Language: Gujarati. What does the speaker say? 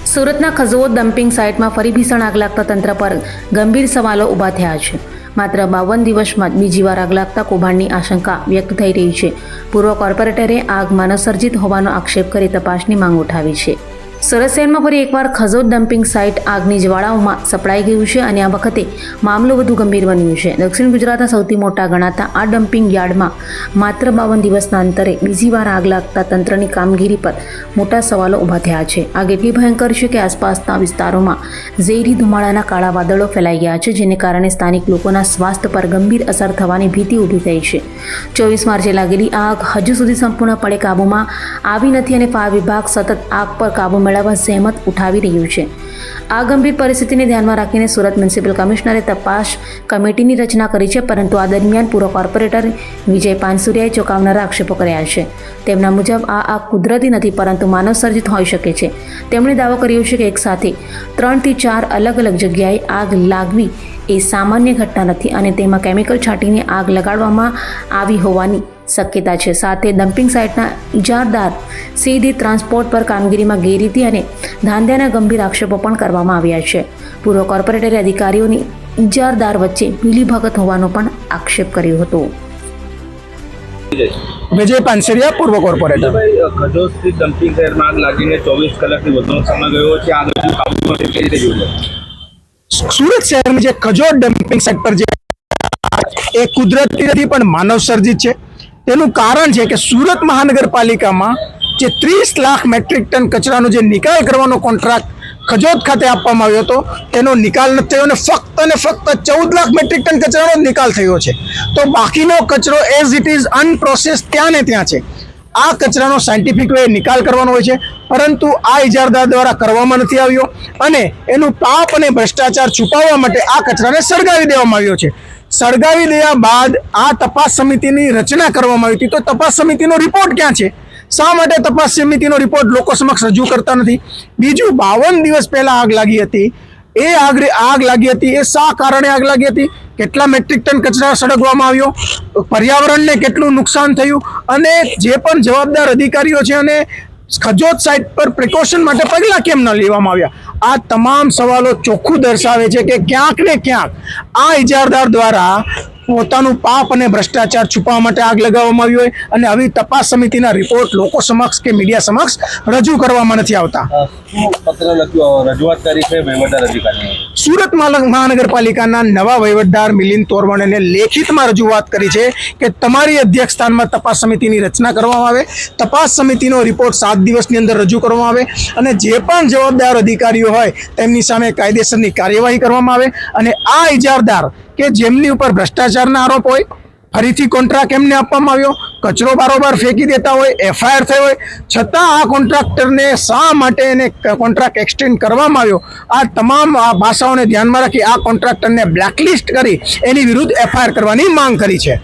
સુરતના ખજોદ ડમ્પિંગ સાઇટમાં ફરી ભીષણ આગ લાગતા તંત્ર પર ગંભીર સવાલો ઊભા થયા છે। માત્ર 52 દિવસમાં જ બીજી વાર આગ લાગતા કૌભાંડની આશંકા વ્યક્ત થઈ રહી છે। પૂર્વ કોર્પોરેટરે આગ માનવસર્જિત હોવાનો આક્ષેપ કરી તપાસની માંગ ઉઠાવી છે। સુરત શહેરમાં ફરી એકવાર ખજોદ ડમ્પિંગ સાઇટ આગની જ્વાળાઓમાં સપડાઈ ગયું છે અને આ વખતે મામલો વધુ ગંભીર બન્યો છે। દક્ષિણ ગુજરાતના સૌથી મોટા ગણાતા આ ડમ્પિંગ યાર્ડમાં માત્ર 52 દિવસના અંતરે બીજી વાર આગ લાગતા તંત્રની કામગીરી પર મોટા સવાલો ઊભા થયા છે। આગ એટલી ભયંકર છે કે આસપાસના વિસ્તારોમાં ઝેરી ધુમાડાના કાળા વાદળો ફેલાઈ ગયા છે, જેને કારણે સ્થાનિક લોકોના સ્વાસ્થ્ય પર ગંભીર અસર થવાની ભીતિ ઊભી થઈ છે। 24 માર્ચે લાગેલી આગ હજુ સુધી સંપૂર્ણપણે કાબૂમાં આવી નથી અને ફાયર વિભાગ સતત આગ પર કાબૂ મેળવવા જહેમત ઉઠાવી રહ્યું છે। આ ગંભીર પરિસ્થિતિને ધ્યાનમાં રાખીને સુરત મ્યુનિસિપલ કમિશનરે તપાસ કમિટીની રચના કરી છે, પરંતુ આ દરમિયાન પૂર્વ કોર્પોરેટર વિજય પાનસુરિયાએ ચોંકાવનારા આક્ષેપો કર્યા છે। તેમના મુજબ આ આગ કુદરતી નથી પરંતુ માનવસર્જિત હોઈ શકે છે। તેમણે દાવો કર્યો છે કે એક સાથે 3 થી 4 અલગ અલગ જગ્યાએ આગ લાગવી એ સામાન્ય ઘટના નથી અને તેમાં કેમિકલ છાંટીને આગ લગાડવામાં આવી હોવાની શક્યતા છે। સાથે ડમ્પિંગ સાઇટના ઇજારદાર સીધી ટ્રાન્સપોર્ટ પર કામગીરીમાં ગેરરીતિ અને ધાંધ્યાના ગંભીર આક્ષેપો પણ કરવામાં આવ્યા છે। પૂર્વ કોર્પોરેટરે અધિકારીઓની ઇજારદાર વચ્ચે મિલીભગત હોવાનો પણ આક્ષેપ કર્યો હતો। વિજય પાનસરિયા, પૂર્વ કોર્પોરેટર। ખજોદ સ્થિત ડમ્પિંગ શહેરમાં આગ લાગીને 24 કલાકથી વધુનો સમય ગયો છે। આગ હજુ કાબૂમાં નથી, કેવી રીતે જોયું? સુરત શહેરની જે ખજોદ ડમ્પિંગ સાઇટ પર જે એ કુદરતી નથી પણ માનવ સર્જિત છે। તેનું કારણ છે કે સુરત મહાનગરપાલિકામાં જે 30 લાખ મેટ્રિક ટન કચરાનો જે નિકાલ કરવાનો કોન્ટ્રાક્ટ ખજોદ ખાતે આપવામાં આવ્યો હતો તેનો નિકાલ નથી થયો અને ફક્ત 14 લાખ મેટ્રિક ટન કચરાનો જ નિકાલ થયો છે। તો બાકીનો કચરો એઝ ઇટ ઇઝ અનપ્રોસેસ ત્યાં ને ત્યાં છે। આ કચરાનો સાયન્ટિફિક વે નિકાલ કરવાનો હોય છે, પરંતુ આ ઇજારદાર દ્વારા કરવામાં નથી આવ્યો અને એનું પાપ અને ભ્રષ્ટાચાર છુપાવવા માટે આ કચરાને સળગાવી દેવામાં આવ્યો છે। સળગાવી દેવા બાદ આ તપાસ સમિતિની રચના કરવામાં આવી હતી, તો તપાસ સમિતિનો રિપોર્ટ ક્યાં છે? શા માટે તપાસ સમિતિનો રિપોર્ટ લોકો સમક્ષ રજૂ કરતા નથી? બીજું, 52 દિવસ પહેલા આગ લાગી હતી, એ આગ લાગી હતી એ શા કારણે આગ લાગી હતી? કેટલા મેટ્રિક ટન કચરા સળગવામાં આવ્યો? પર્યાવરણને કેટલું નુકસાન થયું? અને જે પણ જવાબદાર અધિકારીઓ છે અને ખજોદ સાઇટ પર પ્રિકોશન માટે પગલાં કેમ ન લેવામાં આવ્યા? આ તમામ સવાલો ચોખ્ખું દર્શાવે છે કે ક્યાંક ને ક્યાંક આ ઇજારદાર દ્વારા પોતાનું પાપ અને ભ્રષ્ટાચાર છુપાવવા માટે આગ લગાવવામાં આવી હોય અને આવી તપાસ સમિતિના રિપોર્ટ લોકો સમક્ષ કે મીડિયા સમક્ષ રજૂ કરવામાં નથી આવતા। પત્ર લખ્યું, રજૂઆત કરી છે વહીવટદાર અધિકારીને? સુરત મહાનગરપાલિકાના નવા વહીવટદાર મિલિંદ તોરવણેને લેખિતમાં રજૂઆત કરી છે કે તમારી અધ્યક્ષસ્થાનમાં તપાસ સમિતિની રચના કરવામાં આવે, તપાસ સમિતિનો રિપોર્ટ 7 દિવસની અંદર રજૂ કરવામાં આવે અને જે પણ જવાબદાર અધિકારીઓ હોય તેમની સામે કાયદેસરની કાર્યવાહી કરવામાં આવે અને આ ઇજારદાર કે જેમની ઉપર ભ્રષ્ટાચારના આરોપ હોય, ફરીથી કોન્ટ્રાક્ટ એમને આપવામાં આવ્યો, કચરો બારોબાર ફેંકી દેતા હોય, એફઆઈઆર થઈ હોય, છતાં આ કોન્ટ્રાક્ટરને શા માટે એને કોન્ટ્રાક્ટ એક્સટેન્ડ કરવામાં આવ્યો? આ તમામ આ ભાષાઓને ધ્યાનમાં રાખી આ કોન્ટ્રાક્ટરને બ્લેકલિસ્ટ કરી એની વિરુદ્ધ એફઆઈઆર કરવાની માંગ કરી છે।